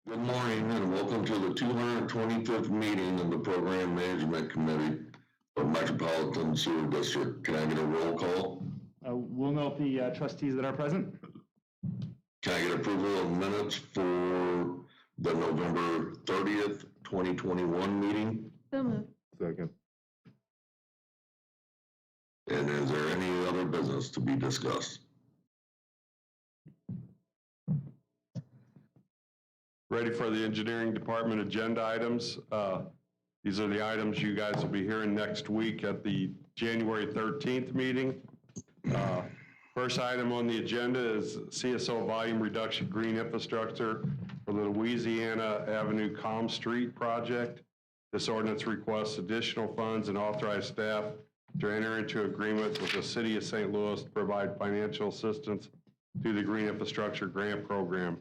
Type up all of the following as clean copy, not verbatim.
Good morning and welcome to the 225th meeting of the Program Management Committee of Metropolitan Sewer District. Can I get a roll call? We'll note the trustees that are present. Can I get approval of minutes for the November 30th, 2021 meeting? So moved. Second. And is there any other business to be discussed? Ready for the engineering department agenda items. These are the items you guys will be hearing next week at the January 13th meeting. First item on the agenda is CSO volume reduction green infrastructure for the Louisiana Avenue Calm Street project. This ordinance requests additional funds and authorized staff to enter into agreement with the City of St. Louis to provide financial assistance through the Green Infrastructure Grant Program.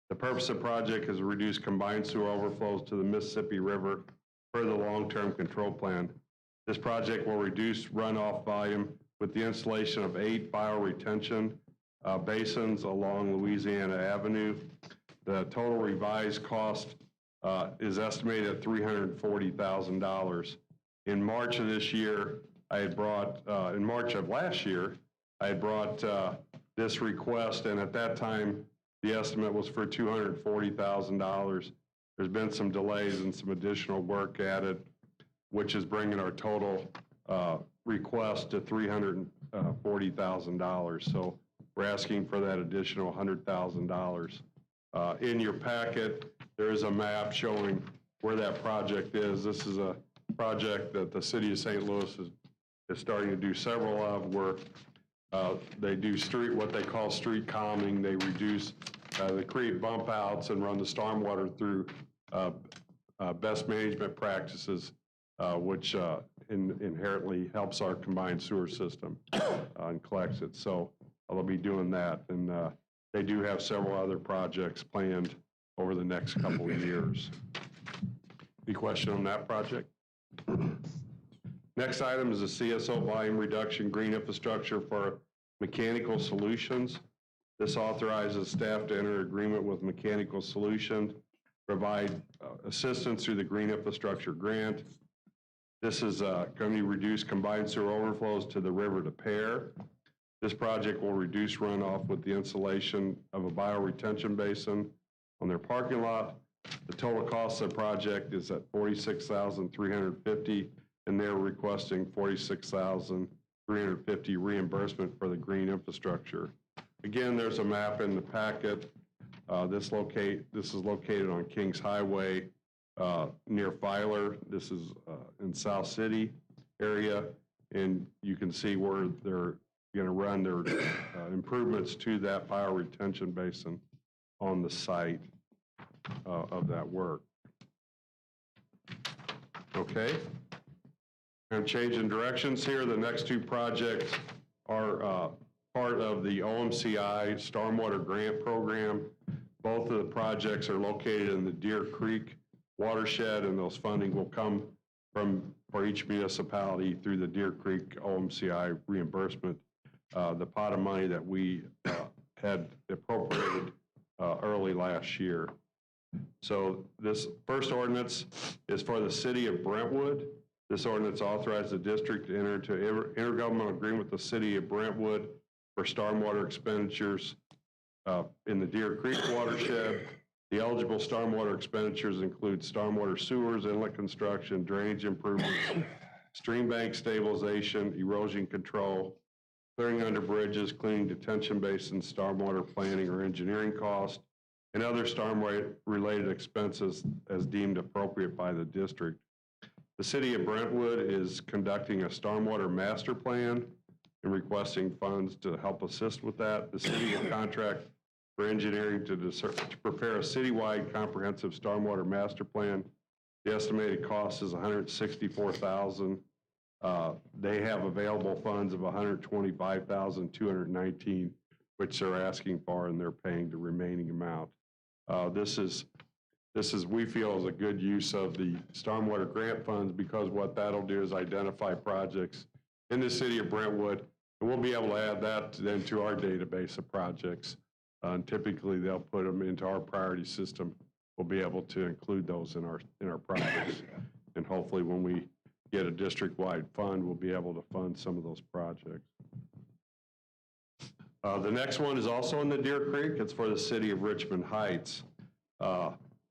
The purpose of the project is to reduce combined sewer overflows to the Mississippi River per the long-term control plan. This project will reduce runoff volume with the installation of 8 bioretention basins along Louisiana Avenue. The total revised cost is estimated at $340,000. In March of this year, in March of last year, I had brought this request, and at that time, the estimate was for $240,000. There's been some delays and some additional work added, which is bringing our total request to $340,000. So we're asking for that additional $100,000. In your packet, there is a map showing where that project is. This is a project that the City of St. Louis is starting to do several of, where they do what they call street calming. They reduce, they create bump outs and run the stormwater through best management practices, which inherently helps our combined sewer system and collects it. So they'll be doing that. And they do have several other projects planned over the next couple of years. Any question on that project? Next item is a CSO volume reduction green infrastructure for Mechanical Solutions. This authorizes staff to enter agreement with Mechanical Solutions, provide assistance through the green infrastructure grant. This is going to reduce combined sewer overflows to the river to Pear. This project will reduce runoff with the installation of a bioretention basin on their parking lot. The total cost of the project is at $46,350, and they're requesting $46,350 reimbursement for the green infrastructure. Again, there's a map in the packet. This is located on Kings Highway near Filer. This is in South City area, and you can see where they're going to run their improvements to that bioretention basin on the site of that work. Okay. I'm changing directions here. The next two projects are part of the Omci Stormwater Grant Program. Both of the projects are located in the Deer Creek watershed, and those funding will come for each municipality through the Deer Creek OMCI reimbursement, the pot of money that we had appropriated early last year. So this first ordinance is for the City of Brentwood. This ordinance authorizes the district to enter into intergovernmental agreement with the City of Brentwood for stormwater expenditures in the Deer Creek watershed. The eligible stormwater expenditures include stormwater sewers, inlet construction, drainage improvements, stream bank stabilization, erosion control, clearing under bridges, cleaning detention basins, stormwater planning or engineering costs, and other stormwater-related expenses as deemed appropriate by the district. The City of Brentwood is conducting a stormwater master plan and requesting funds to help assist with that. The city will contract for engineering to prepare a citywide comprehensive stormwater master plan. The estimated cost is $164,000. They have available funds of $125,219, which they're asking for, and they're paying the remaining amount. This is we feel is a good use of the stormwater grant funds, because what that'll do is identify projects in the City of Brentwood, and we'll be able to add that then to our database of projects. And typically they'll put them into our priority system we'll be able to include those in our projects. And hopefully when we get a district-wide fund, we'll be able to fund some of those projects. The next one is also in the Deer Creek. It's for the city of Richmond Heights.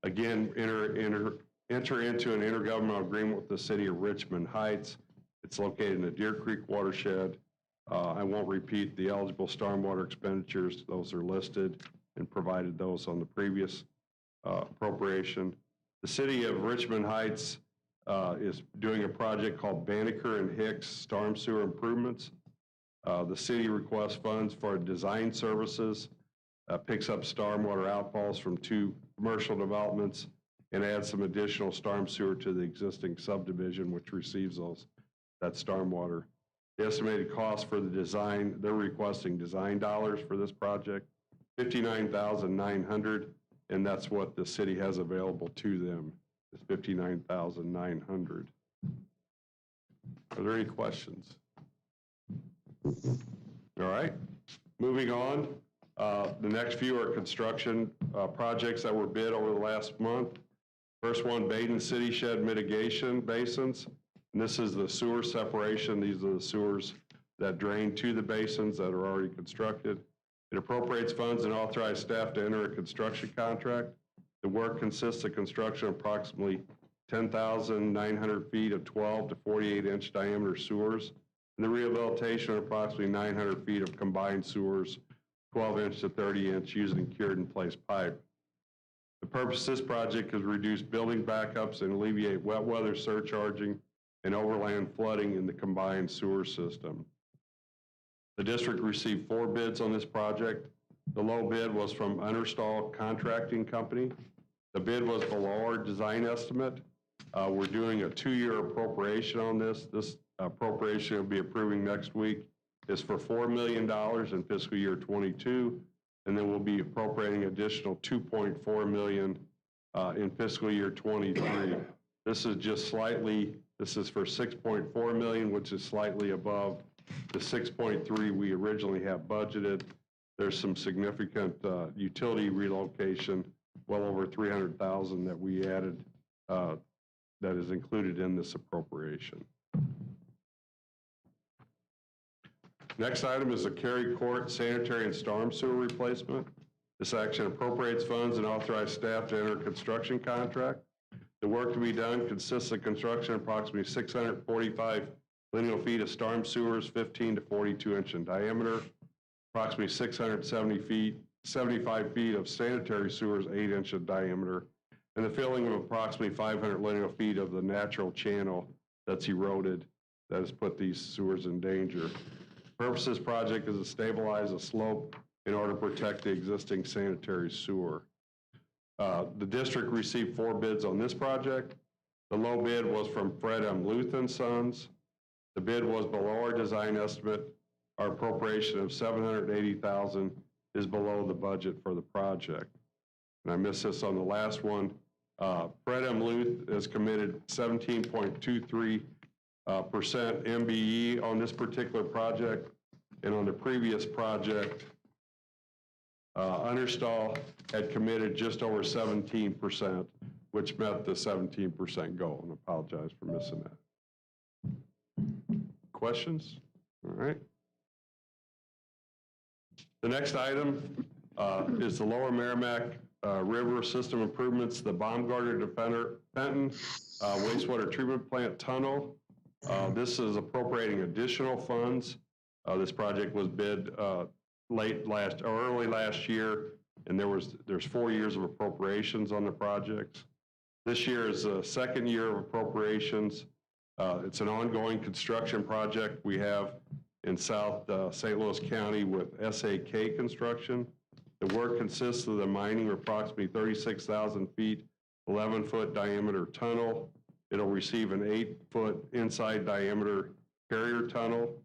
Again, enter into an intergovernmental agreement with the city of Richmond Heights. It's located in the Deer Creek watershed. I won't repeat the eligible stormwater expenditures. Those are listed and provided those on the previous appropriation. The city of Richmond Heights is doing a project called Banneker and Hicks storm sewer improvements. The city requests funds for design services, picks up stormwater outfalls from 2 commercial developments, and adds some additional storm sewer to the existing subdivision, which receives that stormwater. The estimated cost for the design, they're requesting design dollars for this project, $59,900, and that's what the city has available to them, is $59,900. Are there any questions? All right, moving on. The next few are construction projects that were bid over the last month. First one, Baden City Shed Mitigation Basins. And this is the sewer separation. These are the sewers that drain to the basins that are already constructed. It appropriates funds and authorizes staff to enter a construction contract. The work consists of construction of approximately 10,900 feet of 12 to 48-inch diameter sewers, and the rehabilitation of approximately 900 feet of combined sewers, 12-inch to 30-inch, using cured-in-place pipe. The purpose of this project is to reduce building backups and alleviate wet weather surcharging and overland flooding in the combined sewer system. The district received 4 bids on this project. The low bid was from Untitled Contracting Company. The bid was below our design estimate. We're doing a 2-year appropriation on this. This appropriation we'll be approving next week is for $4 million in fiscal year 22, and then we'll be appropriating additional $2.4 million in fiscal year 23. This is just slightly, this is for $6.4 million, which is slightly above the $6.3 we originally have budgeted. There's some significant utility relocation, well over $300,000 that we added that is included in this appropriation. Next item is the Cary Court Sanitary and Storm Sewer Replacement. This action appropriates funds and authorizes staff to enter a construction contract. The work to be done consists of construction of approximately 645 lineal feet of storm sewers, 15 to 42-inch in diameter, approximately 75 feet of sanitary sewers, 8-inch in diameter, and the filling of approximately 500 lineal feet of the natural channel that's eroded that has put these sewers in danger. The purpose of this project is to stabilize a slope in order to protect the existing sanitary sewer. The district received 4 bids on this project. The low bid was from Fred M. Luth and Sons. The bid was below our design estimate. Our appropriation of $780,000 is below the budget for the project. And I missed this on the last one. Fred M. Luth has committed 17.23% MBE on this particular project. And on the previous project, Understall had committed just over 17%, which met the 17% goal, and I apologize for missing that. Questions? All right. The next item is the Lower Merrimack River System Improvements, the Baumgartner to Fenton Wastewater Treatment Plant Tunnel. This is appropriating additional funds. This project was bid early last year, and there's 4 years of appropriations on the project. This year is the 2nd year of appropriations. It's an ongoing construction project we have in South St. Louis County with SAK Construction. The work consists of the mining of approximately 36,000 feet, 11-foot diameter tunnel. It'll receive an 8-foot inside diameter carrier tunnel.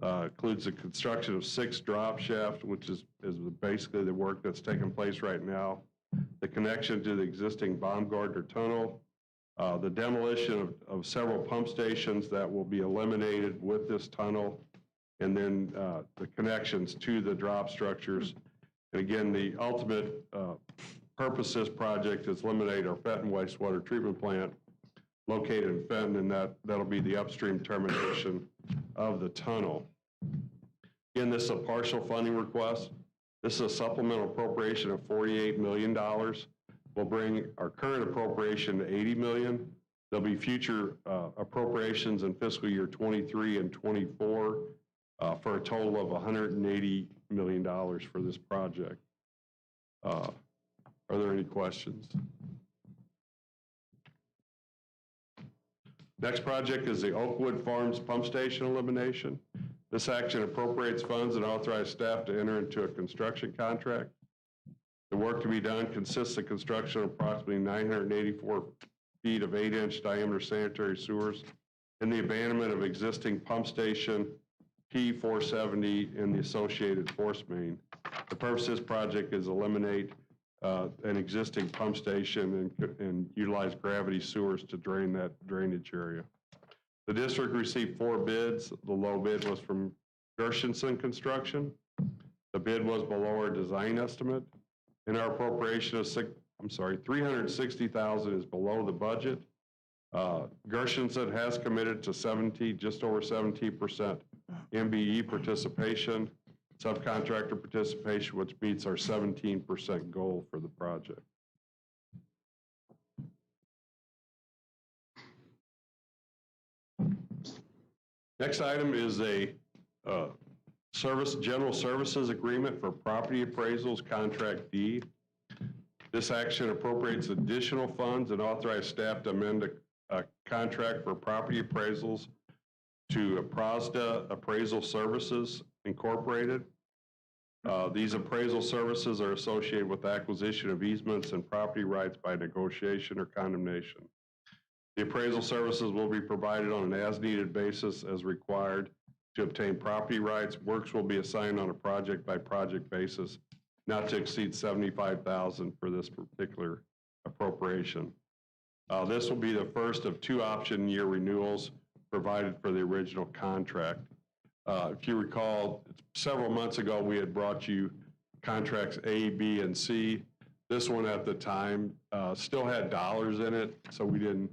Includes the construction of 6 drop shafts, which is basically the work that's taking place right now. The connection to the existing Baumgartner tunnel. The demolition of several pump stations that will be eliminated with this tunnel. And then the connections to the drop structures. And again, the ultimate purpose of this project is eliminate our Fenton wastewater treatment plant located in Fenton, and that'll be the upstream termination of the tunnel. Again, this is a partial funding request. This is a supplemental appropriation of $48 million. We'll bring our current appropriation to $80 million. There'll be future appropriations in fiscal year 23 and 24 for a total of $180 million for this project. Are there any questions? Next project is the Oakwood Farms Pump Station elimination. This action appropriates funds and authorizes staff to enter into a construction contract. The work to be done consists of construction of approximately 984 feet of 8-inch diameter sanitary sewers and the abandonment of existing pump station P470 and the associated force main. The purpose of this project is eliminate an existing pump station and utilize gravity sewers to drain that drainage area. The district received 4 bids. The low bid was from Gershenson Construction. The bid was below our design estimate. And our appropriation of $360,000 is below the budget. Gershenson has committed to just over 17% MBE participation, subcontractor participation, which meets our 17% goal for the project. Next item is a general services agreement for property appraisals, contract D. This action appropriates additional funds and authorizes staff to amend a contract for property appraisals to Prasda Appraisal Services Incorporated. These appraisal services are associated with acquisition of easements and property rights by negotiation or condemnation. The appraisal services will be provided on an as-needed basis as required to obtain property rights. Works will be assigned on a project-by-project basis, not to exceed $75,000 for this particular appropriation. This will be the first of 2 option year renewals provided for the original contract. If you recall, several months ago, we had brought you contracts A, B, and C. This one at the time still had dollars in it, so we didn't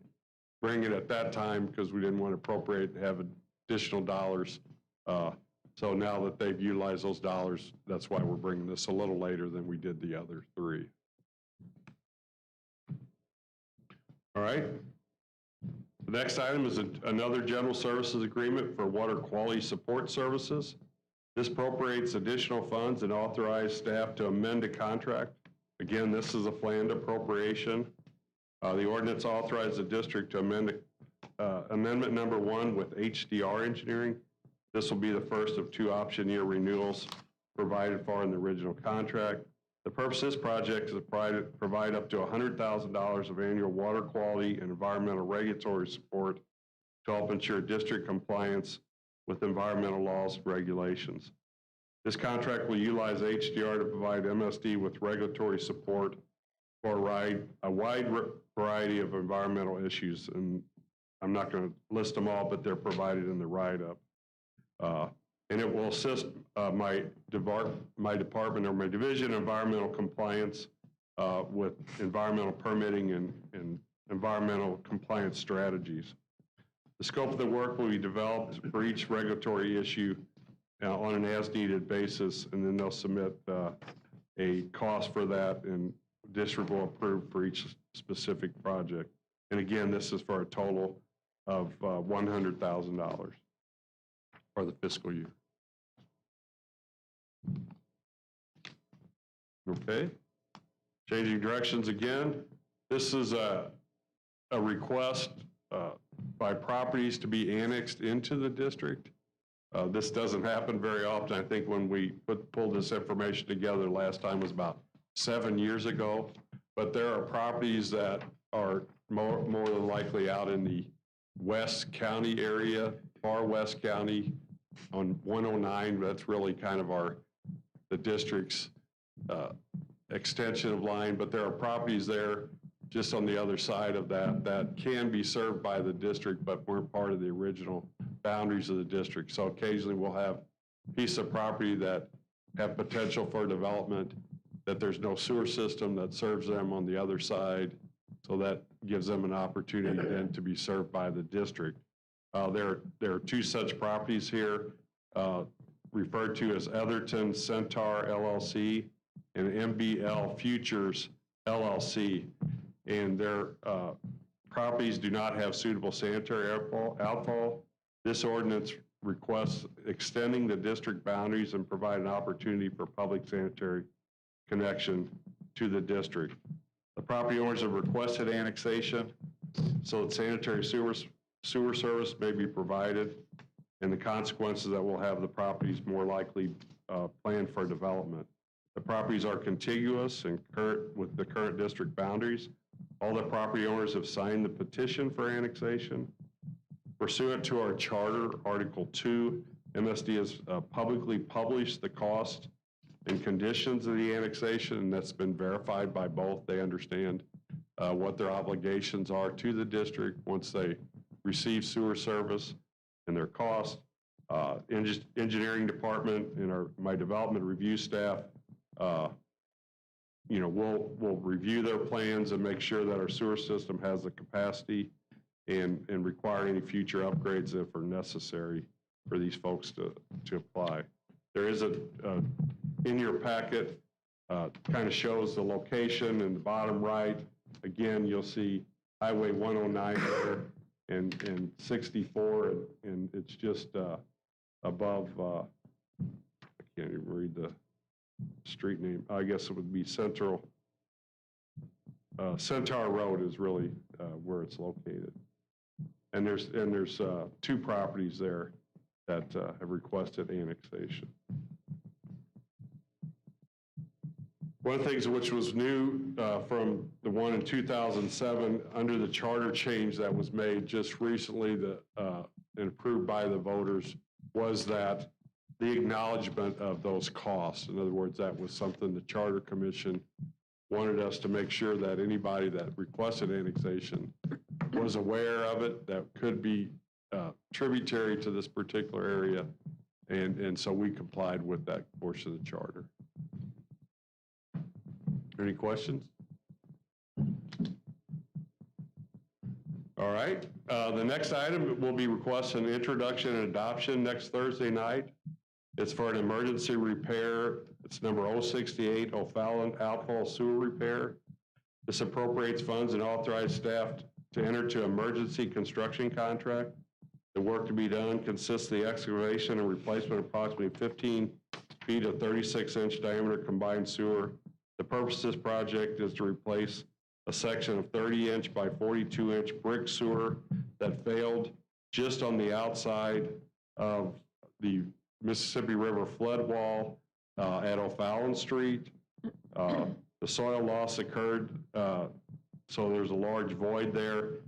bring it at that time because we didn't want to appropriate and have additional dollars. So now that they've utilized those dollars, that's why we're bringing this a little later than we did the other 3. All right. The next item is another general services agreement for water quality support services. This appropriates additional funds and authorizes staff to amend a contract. Again, this is a planned appropriation. The ordinance authorizes the district to amend amendment number 1 with HDR Engineering. This will be the first of 2 option year renewals provided for in the original contract. The purpose of this project is to provide up to $100,000 of annual water quality and environmental regulatory support to help ensure district compliance with environmental laws and regulations. This contract will utilize HDR to provide MSD with regulatory support for a wide variety of environmental issues, and I'm not going to list them all, but they're provided in the write-up. And it will assist my department or my division of environmental compliance with environmental permitting and environmental compliance strategies. The scope of the work will be developed for each regulatory issue on an as-needed basis, and then they'll submit a cost for that, and district will approve for each specific project. And again, this is for a total of $100,000 for the fiscal year. Okay, changing directions again. This is a request by properties to be annexed into the district. This doesn't happen very often. I think when we pulled this information together last time was about 7 years ago, but there are properties that are more than likely out in the West County area, far West County on 109. That's really kind of the district's extension of line, but there are properties there just on the other side of that can be served by the district, but weren't part of the original boundaries of the district. So occasionally we'll have pieces of property that have potential for development, that there's no sewer system that serves them on the other side. So that gives them an opportunity then to be served by the district. There are two such properties here, referred to as Etherton Centaur LLC and MBL Futures LLC. And their properties do not have suitable sanitary outfall. This ordinance requests extending the district boundaries and provide an opportunity for public sanitary connection to the district. The property owners have requested annexation so that sanitary sewer service may be provided, and the consequences that will have the properties more likely planned for development. The properties are contiguous and with the current district boundaries. All the property owners have signed the petition for annexation. Pursuant to our charter, Article 2, MSD has publicly published the cost and conditions of the annexation, and that's been verified by both. They understand what their obligations are to the district once they receive sewer service and their costs. Engineering department and my development review staff, we'll review their plans and make sure that our sewer system has the capacity and require any future upgrades if are necessary for these folks to apply. There is in your packet, kind of shows the location in the bottom right. Again, you'll see Highway 109 there and 64, and it's just above, I can't even read the street name. I guess it would be Centaur Road is really where it's located. And there's two properties there that have requested annexation. One of the things which was new from the one in 2007 under the charter change that was made just recently and approved by the voters was that the acknowledgement of those costs. In other words, that was something the Charter Commission wanted us to make sure that anybody that requested annexation was aware of it, that could be tributary to this particular area. And so we complied with that portion of the charter. Any questions? All right. The next item will be requesting introduction and adoption next Thursday night. It's for an emergency repair. It's number 068, O'Fallon Outfall Sewer Repair. This appropriates funds and authorized staff to enter to emergency construction contract. The work to be done consists of the excavation and replacement of approximately 15 feet of 36-inch diameter combined sewer. The purpose of this project is to replace a section of 30-inch by 42-inch brick sewer that failed just on the outside of the Mississippi River flood wall at O'Fallon Street. The soil loss occurred, so there's a large void there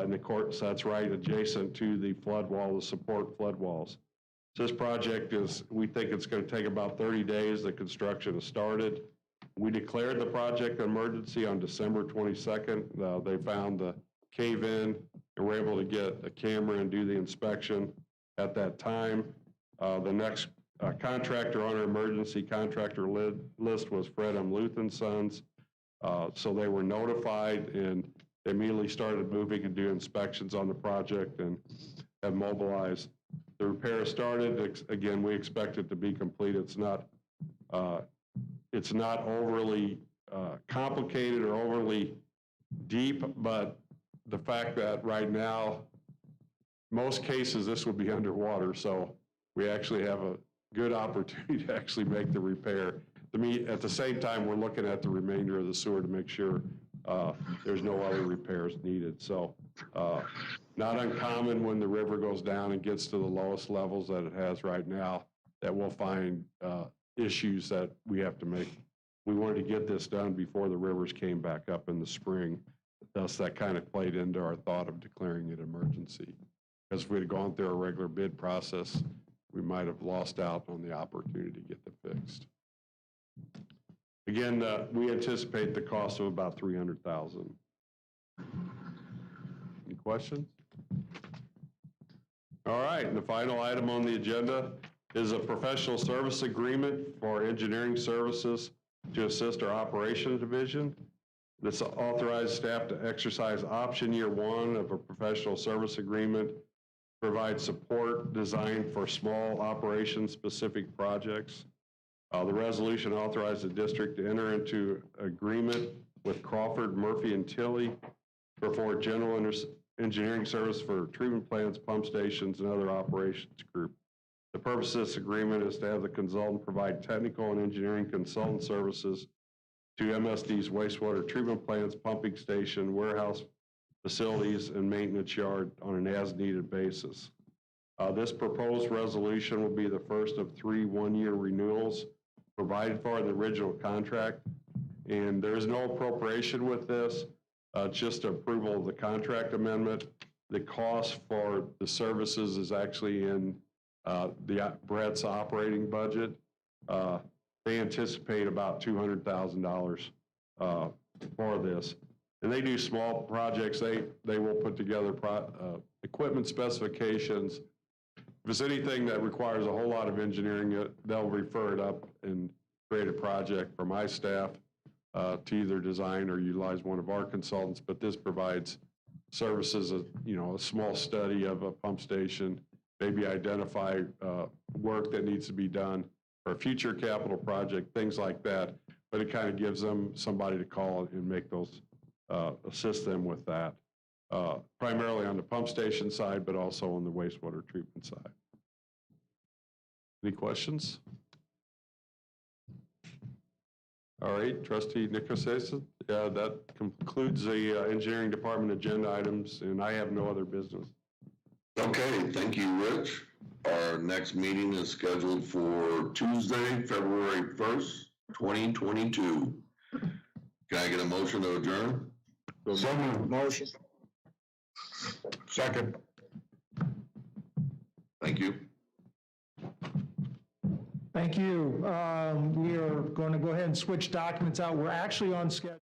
in the court, so that's right adjacent to the flood wall, the support flood walls. So this project we think it's going to take about 30 days. The construction has started. We declared the project an emergency on December 22nd. They found the cave-in and were able to get a camera and do the inspection at that time. The next contractor on our emergency contractor list was Fred M. Luth & Sons. So they were notified and they immediately started moving and doing inspections on the project and have mobilized. The repair started. Again, we expect it to be complete. It's not overly complicated or overly deep, but the fact that right now, most cases, this would be underwater. So we actually have a good opportunity to actually make the repair. At the same time, we're looking at the remainder of the sewer to make sure there's no other repairs needed. So not uncommon when the river goes down and gets to the lowest levels that it has right now, that we'll find issues that we have to make. We wanted to get this done before the rivers came back up in the spring. Thus, that kind of played into our thought of declaring it emergency. Because if we had gone through a regular bid process, we might have lost out on the opportunity to get it fixed. Again, we anticipate the cost of about $300,000. Any questions? All right, and the final item on the agenda is a professional service agreement for engineering services to assist our operations division. This authorizes staff to exercise option year 1 of a professional service agreement, provide support designed for small operation-specific projects. The resolution authorized the district to enter into agreement with Crawford, Murphy, and Tilley for general engineering service for treatment plants, pump stations, and other operations group. The purpose of this agreement is to have the consultant provide technical and engineering consultant services to MSD's wastewater treatment plants, pumping station, warehouse facilities, and maintenance yard on an as-needed basis. This proposed resolution will be the first of 3 one-year renewals provided for in the original contract, and there is no appropriation with this, just approval of the contract amendment. The cost for the services is actually in Brett's operating budget. They anticipate about $200,000 for this. And they do small projects. They will put together equipment specifications. If it's anything that requires a whole lot of engineering, they'll refer it up and create a project for my staff to either design or utilize one of our consultants. But this provides services, a small study of a pump station, maybe identify work that needs to be done for a future capital project, things like that. But it kind of gives them somebody to call and make those, assist them with that, primarily on the pump station side, but also on the wastewater treatment side. Any questions? All right, Trustee Nicholson, that concludes the engineering department agenda items, and I have no other business. Okay, thank you, Rich. Our next meeting is scheduled for Tuesday, February 1st, 2022. Can I get a motion to adjourn? So moved. Motion. Second. Thank you. Thank you. We are going to go ahead and switch documents out. We're actually on schedule.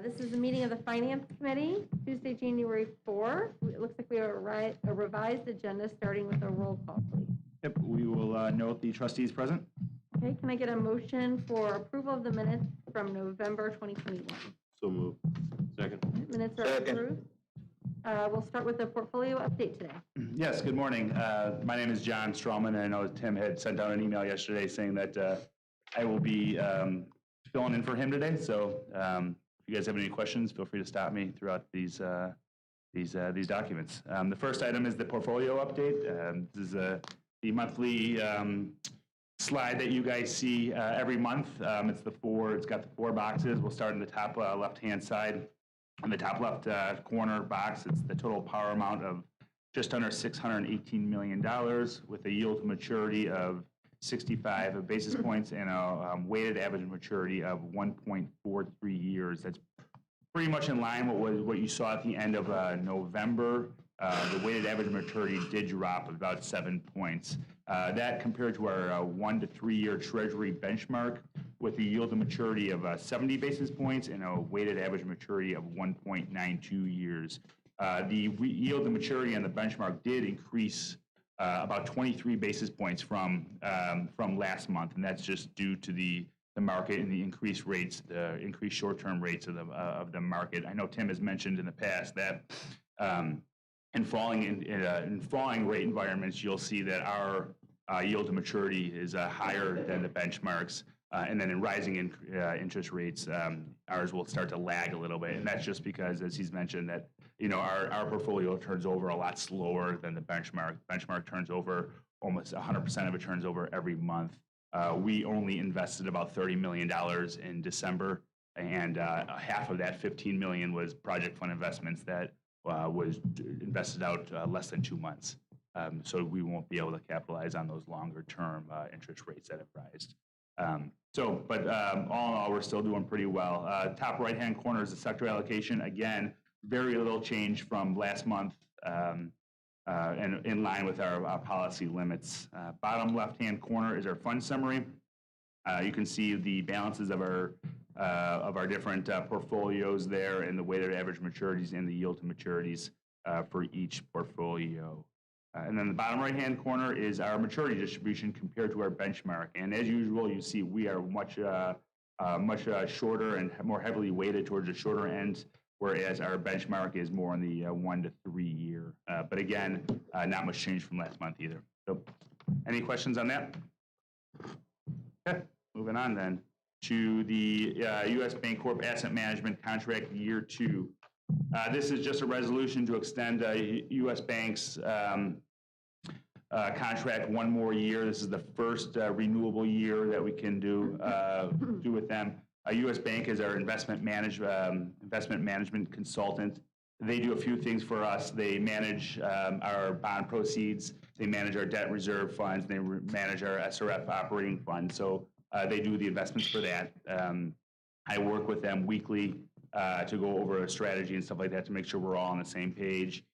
This is the meeting of the Finance Committee, Tuesday, January 4th. It looks like we have a revised agenda, starting with a roll call, please. Yep, we will note the trustees present. Okay, can I get a motion for approval of the minutes from November 2021? So moved. Second. Minutes are Second. approved. We'll start with the portfolio update today. Yes, good morning. My name is John Strawman, and I know Tim had sent out an email yesterday saying that I will be filling in for him today. So if you guys have any questions, feel free to stop me throughout these documents. The first item is the portfolio update. This is the monthly slide that you guys see every month. It's got the four boxes. We'll start in the top left-hand side. On the top left corner box, it's the total power amount of just under $618 million with a yield to maturity of 65 basis points and a weighted average maturity of 1.43 years. That's pretty much in line with what you saw at the end of November. The weighted average maturity did drop about 7 points. That compared to our 1 to 3 year Treasury benchmark with a yield to maturity of 70 basis points and a weighted average maturity of 1.92 years. The yield to maturity on the benchmark did increase about 23 basis points from last month, and that's just due to the market and the increased rates, the increased short-term rates of the market. I know Tim has mentioned in the past that in falling rate environments, you'll see that our yield to maturity is higher than the benchmarks. And then in rising interest rates, ours will start to lag a little bit. And that's just because, as he's mentioned, that our portfolio turns over a lot slower than the benchmark. Benchmark turns over almost 100% of it turns over every month. We only invested about $30 million in December, and half of that, $15 million, was project fund investments that was invested out less than 2 months. So we won't be able to capitalize on those longer term interest rates that have risen. But all in all, we're still doing pretty well. Top right-hand corner is the sector allocation. Again, very little change from last month and in line with our policy limits. Bottom left-hand corner is our fund summary. You can see the balances of our different portfolios there and the weighted average maturities and the yield to maturities for each portfolio. And then the bottom right-hand corner is our maturity distribution compared to our benchmark. And as usual, you see we are much shorter and more heavily weighted towards the shorter end, whereas our benchmark is more in the 1 to 3 year. But again, not much change from last month either. So any questions on that? Okay, moving on then to the U.S. Bancorp Asset Management Contract Year 2. This is just a resolution to extend U.S. Bank's contract one more year. This is the first renewable year that we can do with them. U.S. Bank is our investment management consultant. They do a few things for us. They manage our bond proceeds. They manage our debt reserve funds. They manage our SRF operating fund. So they do the investments for that. I work with them weekly to go over a strategy and stuff like that to make sure we're all on the same page.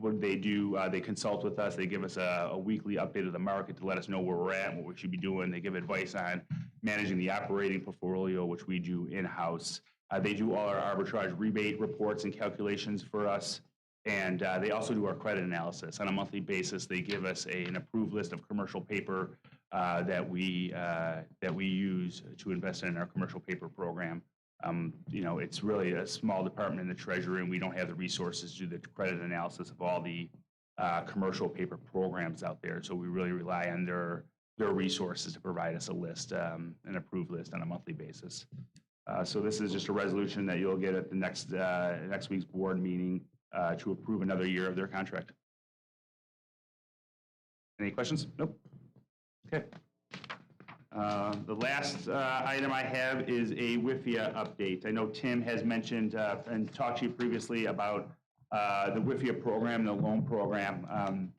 What they do, they consult with us. They give us a weekly update of the market to let us know where we're at and what we should be doing. They give advice on managing the operating portfolio, which we do in-house. They do all our arbitrage rebate reports and calculations for us. And they also do our credit analysis. On a monthly basis, they give us an approved list of commercial paper that we use to invest in our commercial paper program. It's really a small department in the Treasury, and we don't have the resources to do the credit analysis of all the commercial paper programs out there. So we really rely on their resources to provide us a list, an approved list on a monthly basis. So this is just a resolution that you'll get at the next week's board meeting to approve another year of their contract. Any questions? Nope. Okay. The last item I have is a Wifi update. I know Tim has mentioned and talked to you previously about the Wifi program, the loan program.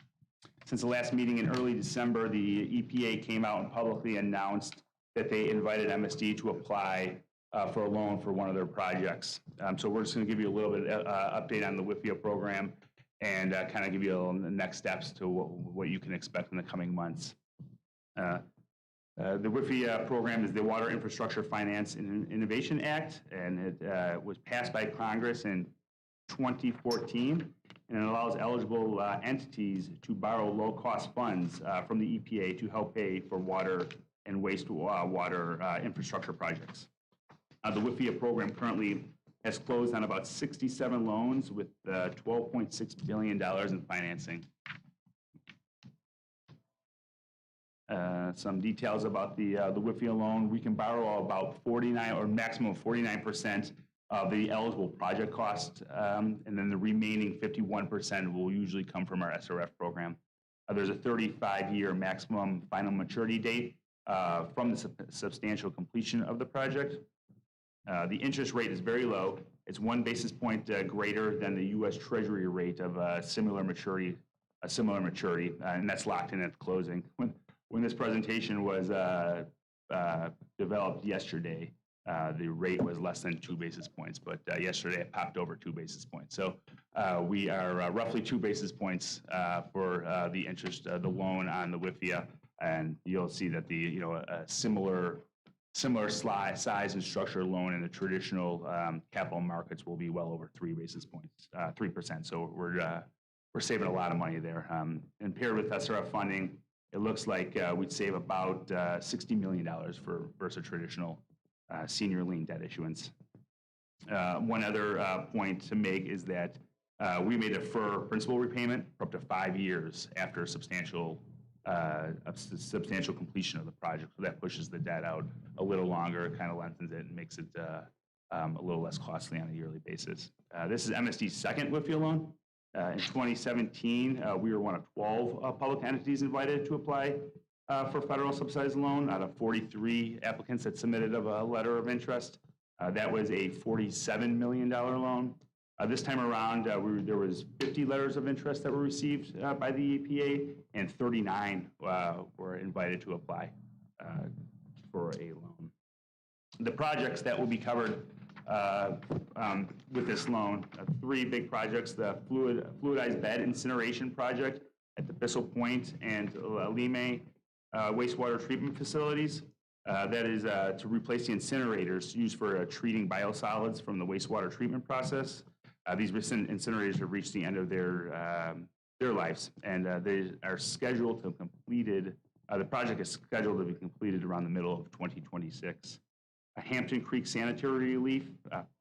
Since the last meeting in early December, the EPA came out and publicly announced that they invited MSD to apply for a loan for one of their projects. So we're just going to give you a little bit update on the Wifi program and kind of give you the next steps to what you can expect in the coming months. The Wifi program is the Water Infrastructure Finance and Innovation Act, and it was passed by Congress in 2014, and it allows eligible entities to borrow low-cost funds from the EPA to help pay for water and wastewater infrastructure projects. The Wifi program currently has closed on about 67 loans with $12.6 billion in financing. Some details about the Wifi loan. We can borrow about 49 or maximum of 49% of the eligible project cost, and then the remaining 51% will usually come from our SRF program. There's a 35-year maximum final maturity date from the substantial completion of the project. The interest rate is very low. It's 1 basis point greater than the U.S. Treasury rate of a similar maturity, and that's locked in at closing. When this presentation was developed yesterday, the rate was less than 2 basis points, but yesterday it popped over 2 basis points. So we are roughly 2 basis points for the interest, the loan on the Wifi, and you'll see that the a similar size and structure loan in the traditional capital markets will be well over 3 basis points, 3%. So we're saving a lot of money there. And paired with SRF funding, it looks like we'd save about $60 million versus a traditional senior lien debt issuance. One other point to make is that we may defer principal repayment for up to 5 years after substantial completion of the project. So that pushes the debt out a little longer, it kind of lengthens it and makes it a little less costly on a yearly basis. This is MSD's second Wifi loan. In 2017, we were one of 12 public entities invited to apply for federal subsidized loan out of 43 applicants that submitted a letter of interest. That was a $47 million loan. This time around, there was 50 letters of interest that were received by the EPA, and 39 were invited to apply for a loan. The projects that will be covered with this loan, 3 big projects: the fluidized bed incineration project at the Bissell Point and Elimination wastewater treatment facilities. That is to replace the incinerators used for treating biosolids from the wastewater treatment process. These incinerators have reached the end of their lives, and they are scheduled to be completed. The project is scheduled to be completed around the middle of 2026. Hampton Creek Sanitary Relief,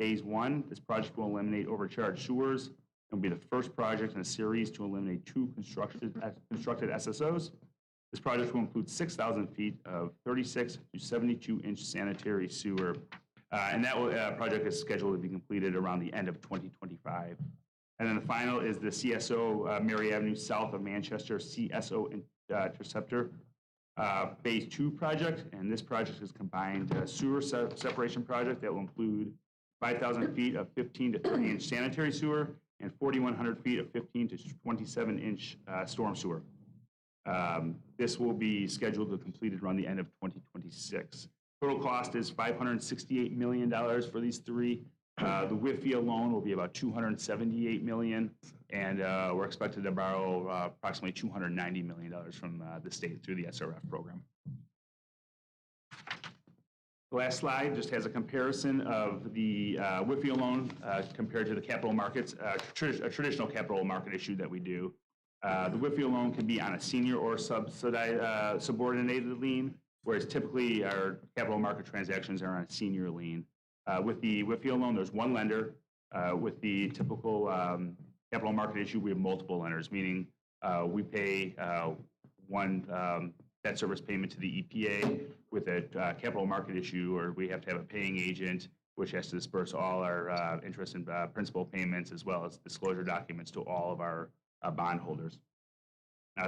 Phase 1. This project will eliminate overcharged sewers. It will be the first project in a series to eliminate 2 constructed SSOs. This project will include 6,000 feet of 36 to 72-inch sanitary sewer, and that project is scheduled to be completed around the end of 2025. And then the final is the CSO Mary Avenue south of Manchester CSO Interceptor Phase 2 project, and this project is combined sewer separation project that will include 5,000 feet of 15 to 30-inch sanitary sewer and 4,100 feet of 15 to 27-inch storm sewer. This will be scheduled to complete around the end of 2026. Total cost is $568 million for these 3. The Wifi loan will be about $278 million, and we're expected to borrow approximately $290 million from the state through the SRF program. The last slide just has a comparison of the Wifi loan compared to the capital markets, a traditional capital market issue that we do. The Wifi loan can be on a senior or subordinated lien, whereas typically our capital market transactions are on a senior lien. With the Wifi loan, there's 1 lender. With the typical capital market issue, we have multiple lenders, meaning we pay one debt service payment to the EPA. With a capital market issue, or we have to have a paying agent, which has to disperse all our interest and principal payments, as well as disclosure documents to all of our bondholders.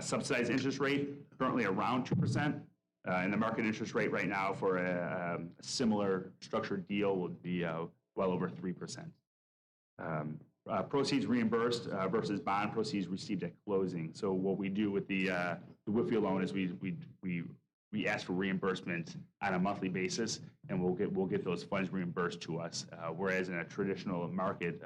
Subsidized interest rate, currently around 2%. And the market interest rate right now for a similar structured deal would be well over 3%. Proceeds reimbursed versus bond proceeds received at closing. So what we do with the Wifi loan is we ask for reimbursement on a monthly basis, and we'll get those funds reimbursed to us. Whereas in a traditional market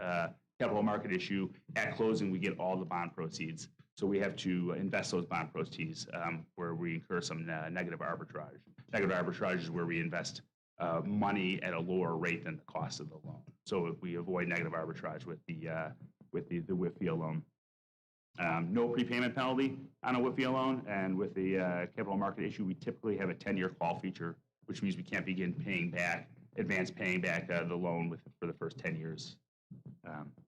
capital market issue, at closing we get all the bond proceeds. So we have to invest those bond proceeds where we incur some negative arbitrage. Negative arbitrage is where we invest money at a lower rate than the cost of the loan. So if we avoid negative arbitrage with the WIFIA loan. No prepayment penalty on a WIFIA loan, and with the capital market issue, we typically have a 10-year call feature, which means we can't begin paying back, advance paying back the loan for the first 10 years.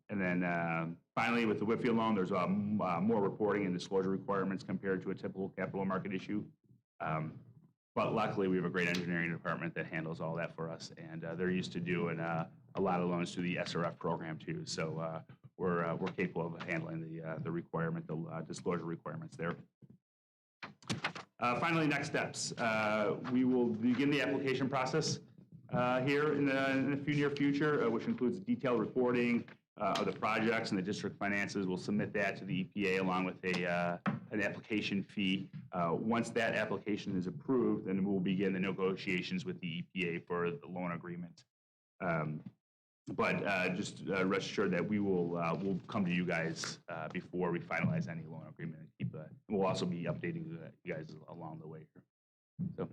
And then finally, with the WIFIA loan, there's more reporting and disclosure requirements compared to a typical capital market issue. But luckily, we have a great engineering department that handles all that for us, and they're used to doing a lot of loans through the SRF program too. So we're capable of handling the disclosure requirements there. Finally, next steps. We will begin the application process here in the near future, which includes detailed reporting of the projects and the district finances. We'll submit that to the EPA along with an application fee. Once that application is approved, then we'll begin the negotiations with the EPA for the loan agreement. But just rest assured that we'll come to you guys before we finalize any loan agreement. We'll also be updating you guys along the way here. So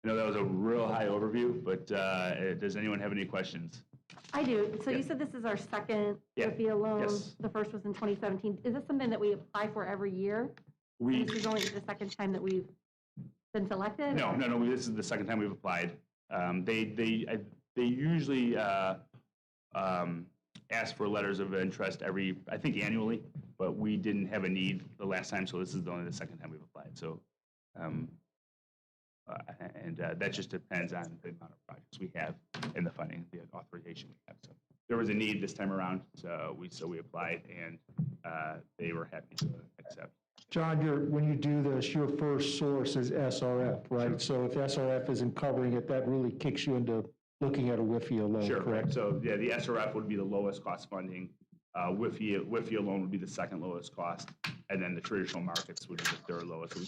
I know that was a real high overview, but does anyone have any questions? I do. So you said this is our second WIFIA loan. Yes. The first was in 2017. Is this something that we apply for every year? And this is only the second time that we've been selected? No. This is the second time we've applied. They usually ask for letters of interest I think annually, but we didn't have a need the last time, so this is only the second time we've applied. So, that just depends on the amount of projects we have and the funding, the authorization we have. So there was a need this time around, so we applied, and they were happy to accept. John, when you do this, your first source is SRF, right? So if SRF isn't covering it, that really kicks you into looking at a WIFIA loan, Sure, correct? So yeah, the SRF would be the lowest cost funding. WIFIA loan would be the second lowest cost, and then the traditional markets would be the third lowest. So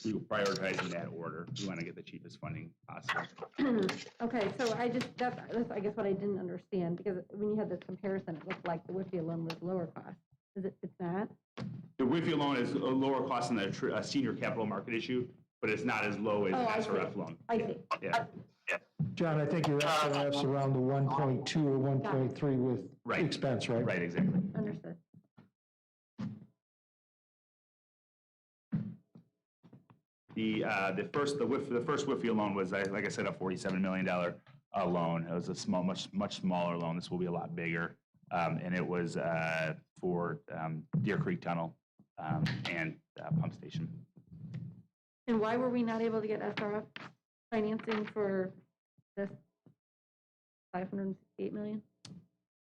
we prioritize in that order. We want to get the cheapest funding possible. Okay, so that's I guess what I didn't understand, because when you had this comparison, it looked like the WIFIA loan was lower cost. It's not? The WIFIA loan is a lower cost than a senior capital market issue, but it's not as low as I an see. SRF loan. I see. Yeah. John, I think your SRF's around the 1.2 or 1.3 with Right. expense, right? Right, exactly. Understood. The first WIFIA loan was, like I said, a $47 million loan. It was a much smaller loan. This will be a lot bigger, and it was for Deer Creek Tunnel and pump station. And why were we not able to get SRF financing for this $568 million?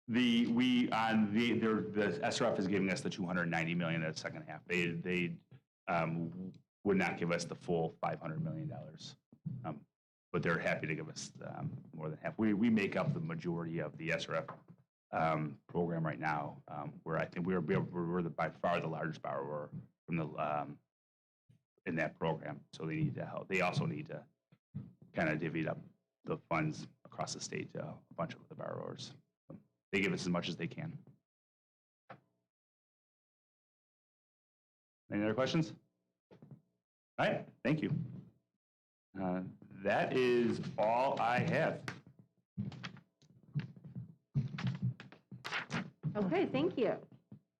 The SRF is giving us the $290 million in the second half. They would not give us the full $500 million, but they're happy to give us more than half. We make up the majority of the SRF program right now, where I think we're by far the largest borrower from in that program. So they need to help. They also need to kind of divvy up the funds across the state to a bunch of the borrowers. So they give us as much as they can. Any other questions? All right, thank you. That is all I have. Okay, thank you.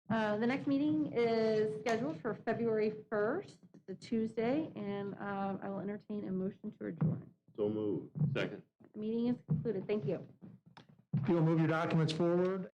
The next meeting is scheduled for February 1st, the Tuesday, and I will entertain a motion to adjourn. So moved. Second. The meeting is concluded. Thank you. You'll move your documents forward.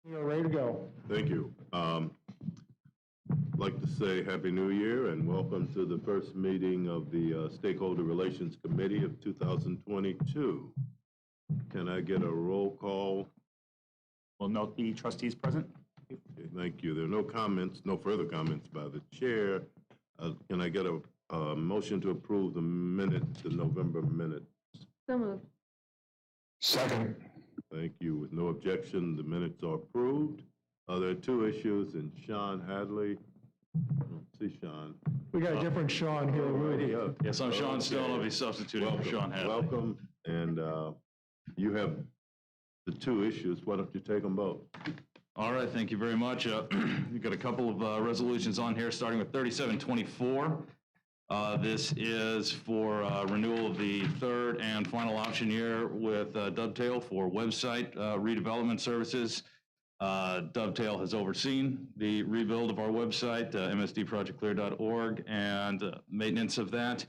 You're ready to go. Thank you. Like to say Happy New Year and welcome to the first meeting of the Stakeholder Relations Committee of 2022. Can I get a roll call? We'll note the trustees present. Okay, thank you. There are no comments, no further comments by the chair. Can I get a motion to approve the November minute? So moved. Second. Thank you. With no objection, the minutes are approved. There are two issues, and Sean Hadley, I don't see Sean. We got a different Sean here, Rudy. Yes, I'm Sean Stone. I'll be Okay. substituting for Welcome, Sean Hadley. welcome, and you have the two issues. Why don't you take them both? All right, thank you very much. We've got a couple of resolutions on here, starting with 3724. This is for renewal of the third and final option year with Dovetail for website redevelopment services. Dovetail has overseen the rebuild of our website, msdprojectclear.org, and maintenance of that.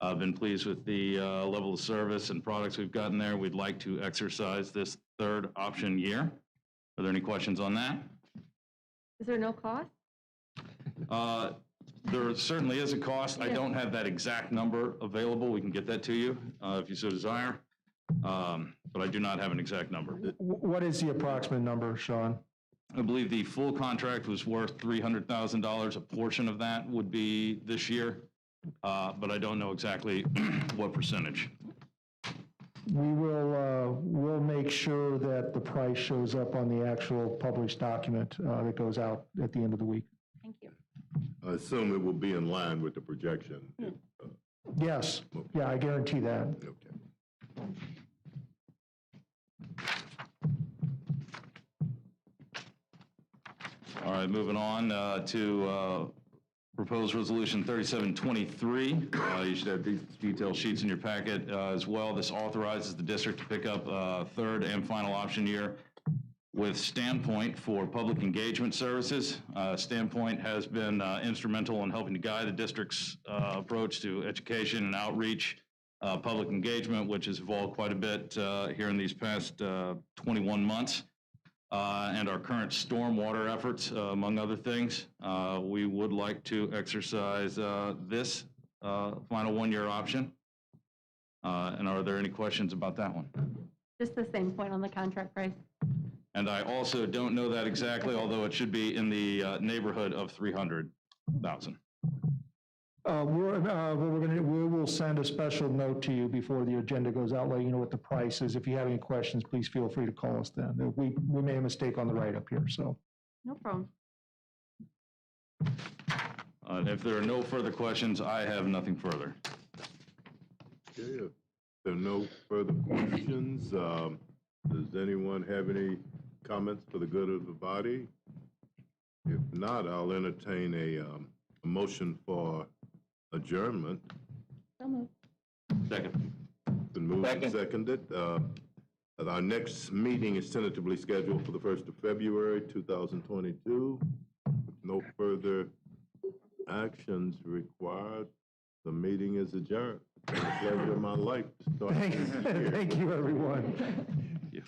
I've been pleased with the level of service and products we've gotten there. We'd like to exercise this third option year. Are there any questions on that? Is there no cost? There certainly is a cost. I Yeah. don't have that exact number available. We can get that to you if you so desire. But I do not have an exact number. What is the approximate number, Sean? I believe the full contract was worth $300,000. A portion of that would be this year, but I don't know exactly what percentage. We'll make sure that the price shows up on the actual published document that goes out at the end of the week. Thank you. I assume it will be in line with the projection. Yes, yeah, I guarantee that. Okay. All right, moving on to proposed resolution 3723. You should have these detailed sheets in your packet as well. This authorizes the district to pick up third and final option year with Standpoint for public engagement services. Standpoint has been instrumental in helping to guide the district's approach to education and outreach, public engagement, which has evolved quite a bit here in these past 21 months. And our current stormwater efforts, among other things. We would like to exercise this final one-year option. And are there any questions about that one? Just the same point on the contract price. And I also don't know that exactly, although it should be in the neighborhood of 300,000. We will send a special note to you before the agenda goes out, letting you know what the price is. If you have any questions, please feel free to call us then. We made a mistake on the write-up here, so. No problem. If there are no further questions, I have nothing further. Okay, if there are no further questions, does anyone have any comments for the good of the body? If not, I'll entertain a motion for adjournment. So moved. Second. Been moved and seconded. Our next meeting is tentatively scheduled for the 1st of February, 2022. No further actions required. The meeting is adjourned. It's been a pleasure of my life to start this year. Thank you, everyone. Yeah.